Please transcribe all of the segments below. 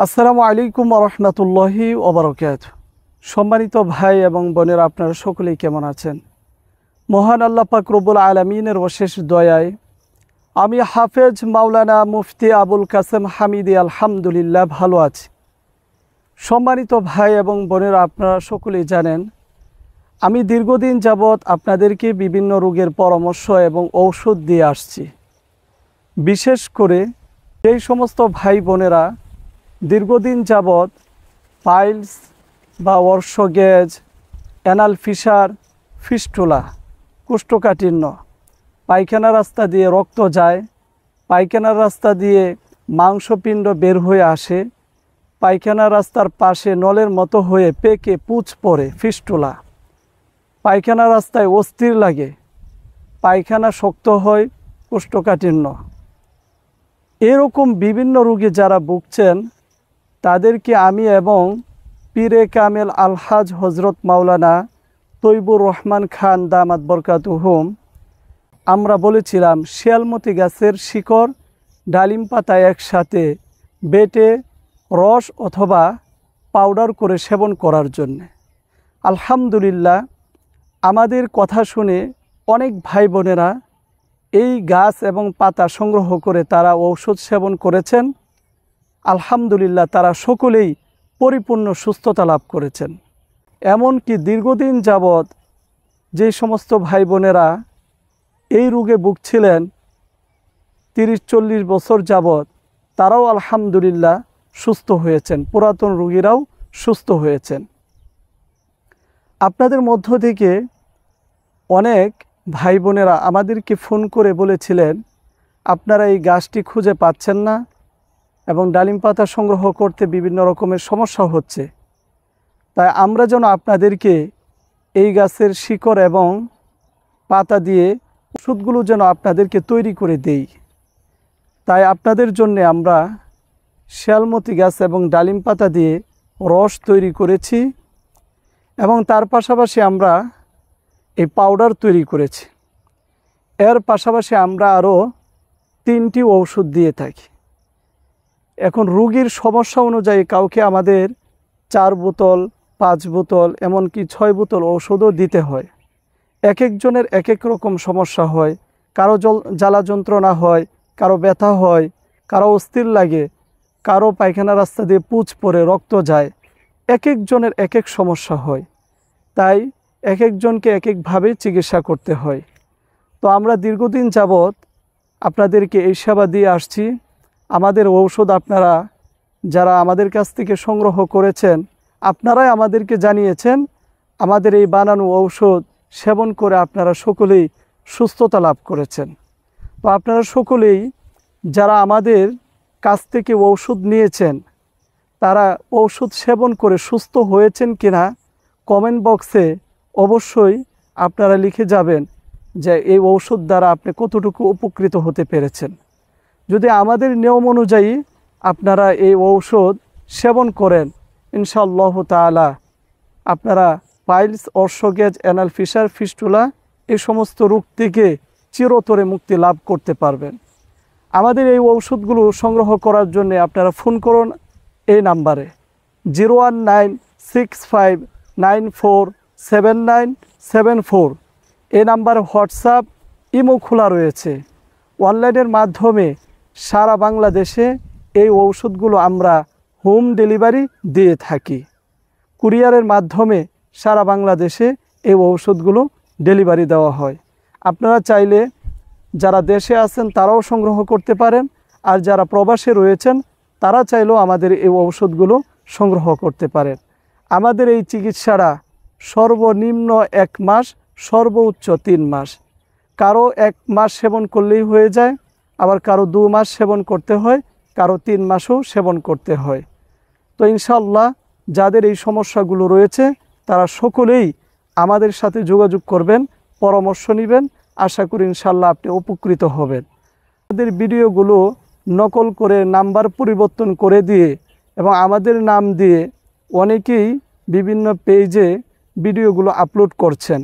আসসালামু আলাইকুম ওয়া রাহমাতুল্লাহি ওয়া বারাকাতুহু। সম্মানিত ভাই এবং বোনেরা, আপনারা সকলেই কেমন আছেন? মহান আল্লাহ পাক রব্বুল আলামিনের অশেষ দয়ায় আমি হাফেজ মাওলানা মুফতি আবুল কাসেম হামিদি আলহামদুলিল্লাহ ভালো আছি। সম্মানিত ভাই এবং বোনেরা, আপনারা সকলেই জানেন আমি দীর্ঘদিন যাবৎ আপনাদেরকে বিভিন্ন রোগের পরামর্শ এবং ঔষধ দিয়ে আসছি। বিশেষ করে এই সমস্ত ভাই বোনেরা দীর্ঘদিন যাবৎ পাইলস বা অর্শগ্যাজ, অ্যানাল ফিসার, ফিস্টুলা, কোষ্ঠকাঠিন্য, পায়খানা রাস্তা দিয়ে রক্ত যায়, পায়খানার রাস্তা দিয়ে মাংসপিণ্ড বের হয়ে আসে, পায়খানা রাস্তার পাশে নলের মতো হয়ে পেকে পুঁজ পড়ে ফিস্টুলা, পায়খানা রাস্তায় অস্থির লাগে, পায়খানা শক্ত হয়, কোষ্ঠকাঠিন্য, এরকম বিভিন্ন রোগে যারা ভুগছেন তাদেরকে আমি এবং পীরে কামেল আলহাজ হজরত মাওলানা তৈবুর রহমান খান দামাত বরকাতুহুম আমরা বলেছিলাম শিয়ালমতি গাছের শিকড়, ডালিম পাতা একসাথে বেটে রস অথবা পাউডার করে সেবন করার জন্য। আলহামদুলিল্লাহ, আমাদের কথা শুনে অনেক ভাই বোনেরা এই গাছ এবং পাতা সংগ্রহ করে তারা ঔষধ সেবন করেছেন। আলহামদুলিল্লাহ, তারা সকলেই পরিপূর্ণ সুস্থতা লাভ করেছেন। এমনকি দীর্ঘদিন যাবৎ যে সমস্ত ভাই বোনেরা এই রোগে ভুগছিলেন 30-40 বছর যাবৎ, তারাও আলহামদুলিল্লাহ সুস্থ হয়েছেন, পুরাতন রোগীরাও সুস্থ হয়েছেন। আপনাদের মধ্য থেকে অনেক ভাই বোনেরা আমাদেরকে ফোন করে বলেছিলেন আপনারা এই গাছটি খুঁজে পাচ্ছেন না এবং ডালিম পাতা সংগ্রহ করতে বিভিন্ন রকমের সমস্যা হচ্ছে। তাই আমরা যেন আপনাদেরকে এই গাছের শিকড় এবং পাতা দিয়ে ওষুধগুলো যেন আপনাদেরকে তৈরি করে দেই। তাই আপনাদের জন্য আমরা শিয়ালমতি গাছ এবং ডালিম পাতা দিয়ে রস তৈরি করেছি এবং তার পাশাপাশি আমরা এই পাউডার তৈরি করেছি। এর পাশাপাশি আমরা আরও 3টি ঔষধ দিয়ে থাকি। এখন রোগীর সমস্যা অনুযায়ী কাউকে আমাদের 4 বোতল, 5 বোতল, এমনকি 6 বোতল ঔষধও দিতে হয়। এক একজনের এক এক রকম সমস্যা হয়। কারো জ্বালা যন্ত্রণা হয়, কারো ব্যথা হয়, কারো অস্থির লাগে, কারো পায়খানা রাস্তা দিয়ে পুঁজ পড়ে রক্ত যায়। এক একজনের এক এক সমস্যা হয়, তাই এক একজনকে এক একভাবে চিকিৎসা করতে হয়। তো আমরা দীর্ঘদিন যাবৎ আপনাদেরকে এই সেবা দিয়ে আসছি। আমাদের ঔষধ আপনারা যারা আমাদের কাছ থেকে সংগ্রহ করেছেন, আপনারাই আমাদেরকে জানিয়েছেন আমাদের এই বানানো ঔষধ সেবন করে আপনারা সকলেই সুস্থতা লাভ করেছেন। তো আপনারা সকলেই যারা আমাদের কাছ থেকে ঔষধ নিয়েছেন তারা ঔষধ সেবন করে সুস্থ হয়েছেন কিনা কমেন্ট বক্সে অবশ্যই আপনারা লিখে যাবেন যে এই ঔষধ দ্বারা আপনি কতটুকু উপকৃত হতে পেরেছেন। যদি আমাদের নিয়ম অনুযায়ী আপনারা এই ঔষধ সেবন করেন, ইনশাআল্লাহ তাআলা আপনারা পাইলস, অর্শগ্যাজ, অ্যানাল ফিসার, ফিস্টুলা এই সমস্ত রোগ থেকে চিরতরে মুক্তি লাভ করতে পারবেন। আমাদের এই ঔষধগুলো সংগ্রহ করার জন্য আপনারা ফোন করুন এই নাম্বারে 01965947974। এই নাম্বারে হোয়াটসঅ্যাপ, ইমো খোলা রয়েছে। অনলাইনের মাধ্যমে সারা বাংলাদেশে এই ঔষধগুলো আমরা হোম ডেলিভারি দিয়ে থাকি। কুরিয়ারের মাধ্যমে সারা বাংলাদেশে এই ঔষধগুলো ডেলিভারি দেওয়া হয়। আপনারা চাইলে যারা দেশে আছেন তারাও সংগ্রহ করতে পারেন, আর যারা প্রবাসে রয়েছেন তারা চাইলেও আমাদের এই ঔষধগুলো সংগ্রহ করতে পারেন। আমাদের এই চিকিৎসাটা সর্বনিম্ন 1 মাস, সর্বোচ্চ 3 মাস। কারো 1 মাস সেবন করলেই হয়ে যায়, আবার কারো 2 মাস সেবন করতে হয়, কারো 3 মাসও সেবন করতে হয়। তো ইনশাআল্লাহ যাদের এই সমস্যাগুলো রয়েছে তারা সকলেই আমাদের সাথে যোগাযোগ করবেন, পরামর্শ নেবেন। আশা করি ইনশাআল্লাহ আপনি উপকৃত হবেন। আমাদের ভিডিওগুলো নকল করে নাম্বার পরিবর্তন করে দিয়ে এবং আমাদের নাম দিয়ে অনেকেই বিভিন্ন পেজে ভিডিওগুলো আপলোড করছেন।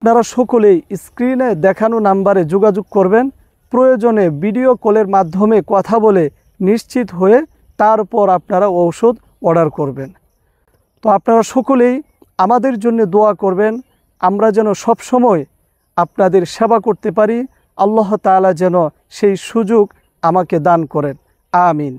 আপনারা সকলেই স্ক্রিনে দেখানো নাম্বারে যোগাযোগ করবেন। প্রয়োজনে ভিডিও কলের মাধ্যমে কথা বলে নিশ্চিত হয়ে তারপর আপনারা ঔষধ অর্ডার করবেন। তো আপনারা সকলেই আমাদের জন্য দোয়া করবেন, আমরা যেন সব সময় আপনাদের সেবা করতে পারি। আল্লাহ তাআলা যেন সেই সুযোগ আমাকে দান করেন। আমিন।